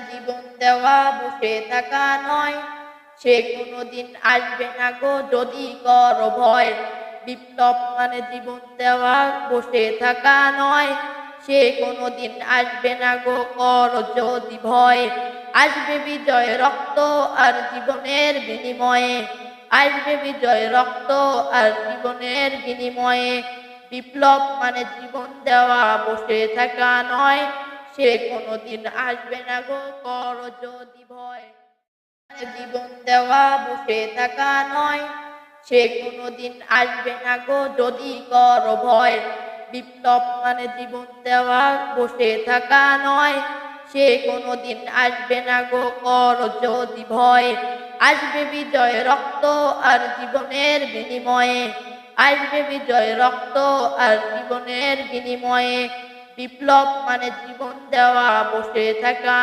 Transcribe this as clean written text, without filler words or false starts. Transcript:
জীবন দেওয়া বসে থাকা নয়, সে কোনোদিন আসবে না গো যদি করো ভয়। বিপ্লব মানে জীবন দেওয়া বসে থাকা নয়, সে কোনোদিন আসবে না গো করো যদি ভয়। আসবে বিজয় রক্ত আর জীবনের বিনিময়ে, আসবে বিজয় রক্ত আর জীবনের বিনিময়ে। বিপ্লব মানে জীবন দেওয়া বসে থাকা নয়, সে কোনোদিন আসবে না গো করো যদি ভয়। জীবন দেওয়া বসে থাকা নয়, সে কোনোদিন আসবে না গো যদি করো ভয়। বিপ্লব মানে জীবন দেওয়া বসে থাকা নয়, সে কোনোদিন আসবে না গো করো যদি ভয়। আসবে বিজয় রক্ত আর জীবনের বিনিময়ে, আসবে বিজয় রক্ত আর জীবনের বিনিময়ে। বিপ্লব মানে জীবন দেওয়া বসে থাকা